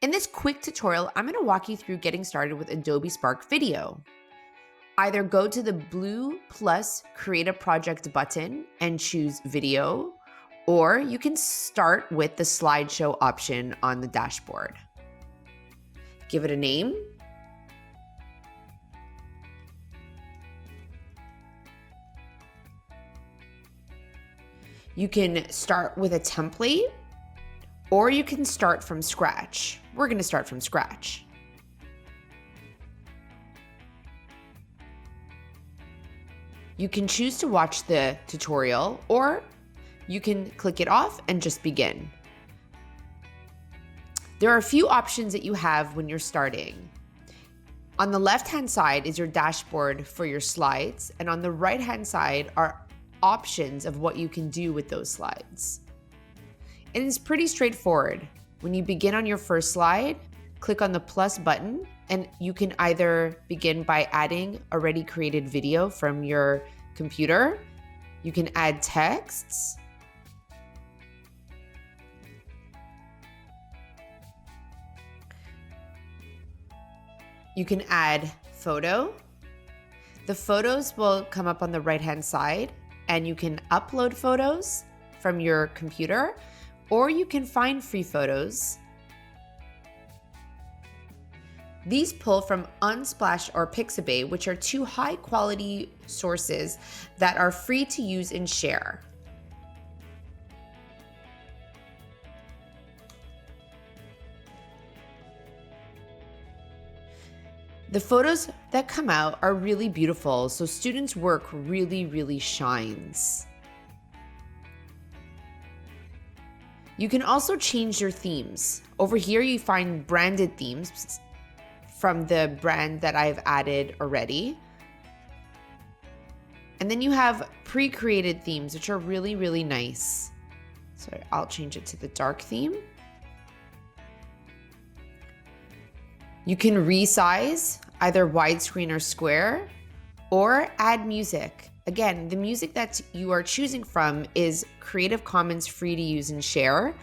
In this quick tutorial, I'm going to walk you through getting started with Adobe Spark Video. Either go to the blue plus Create a Project button and choose Video, or you can start with the slideshow option on the dashboard. Give it a name. You can start with a template, or you can start from scratch. We're going to start from scratch. You can choose to watch the tutorial, or you can click it off and just begin. There are a few options that you have when you're starting. On the left-hand side is your dashboard for your slides, and on the right-hand side are options of what you can do with those slides. It is pretty straightforward. When you begin on your first slide, click on the plus button, and you can either begin by adding already created video from your computer. You can add texts. You can add photo. The photos will come up on the right-hand side, and you can upload photos from your computer, or you can find free photos. These pull from Unsplash or Pixabay, which are two high-quality sources that are free to use and share. The photos that come out are really beautiful, so students' work really shines. You can also change your themes. Over here you find branded themes from the brand that I've added already. And then you have pre-created themes, which are really nice. So I'll change it to the dark theme. You can resize either widescreen or square, or add music. Again, the music that you are choosing from is Creative Commons free to use and share.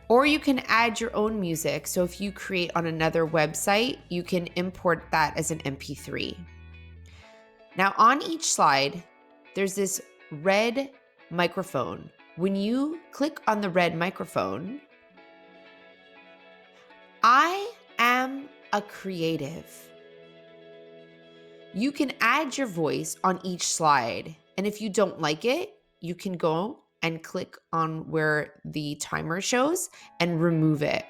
Or you can add your own music. So if you create on another website, you can import that as an MP3. Now on each slide, there's this red microphone. When you click on the red microphone, I am a creative. You can add your voice on each slide, and if you don't like it, you can go and click on where the timer shows and remove it.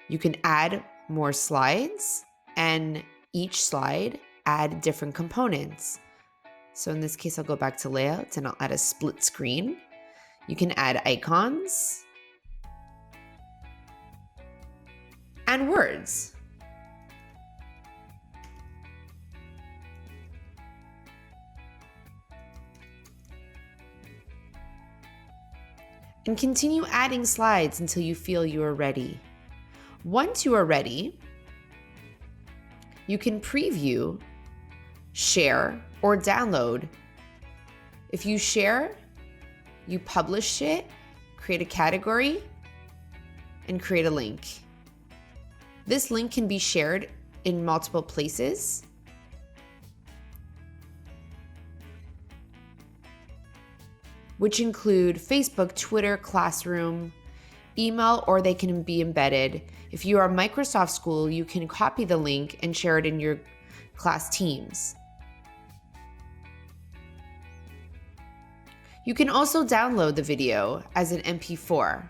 You can add more slides, and each slide add different components. So in this case, I'll go back to layouts and I'll add a split screen. You can add icons and words. And continue adding slides until you feel you are ready. Once you are ready, you can preview, share, or download. If you share, you publish it, create a category, and create a link. This link can be shared in multiple places. Which include Facebook, Twitter, Classroom, email, or they can be embedded. If you are a Microsoft school, you can copy the link and share it in your class teams. You can also download the video as an MP4.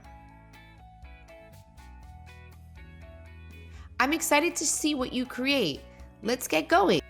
I'm excited to see what you create. Let's get going.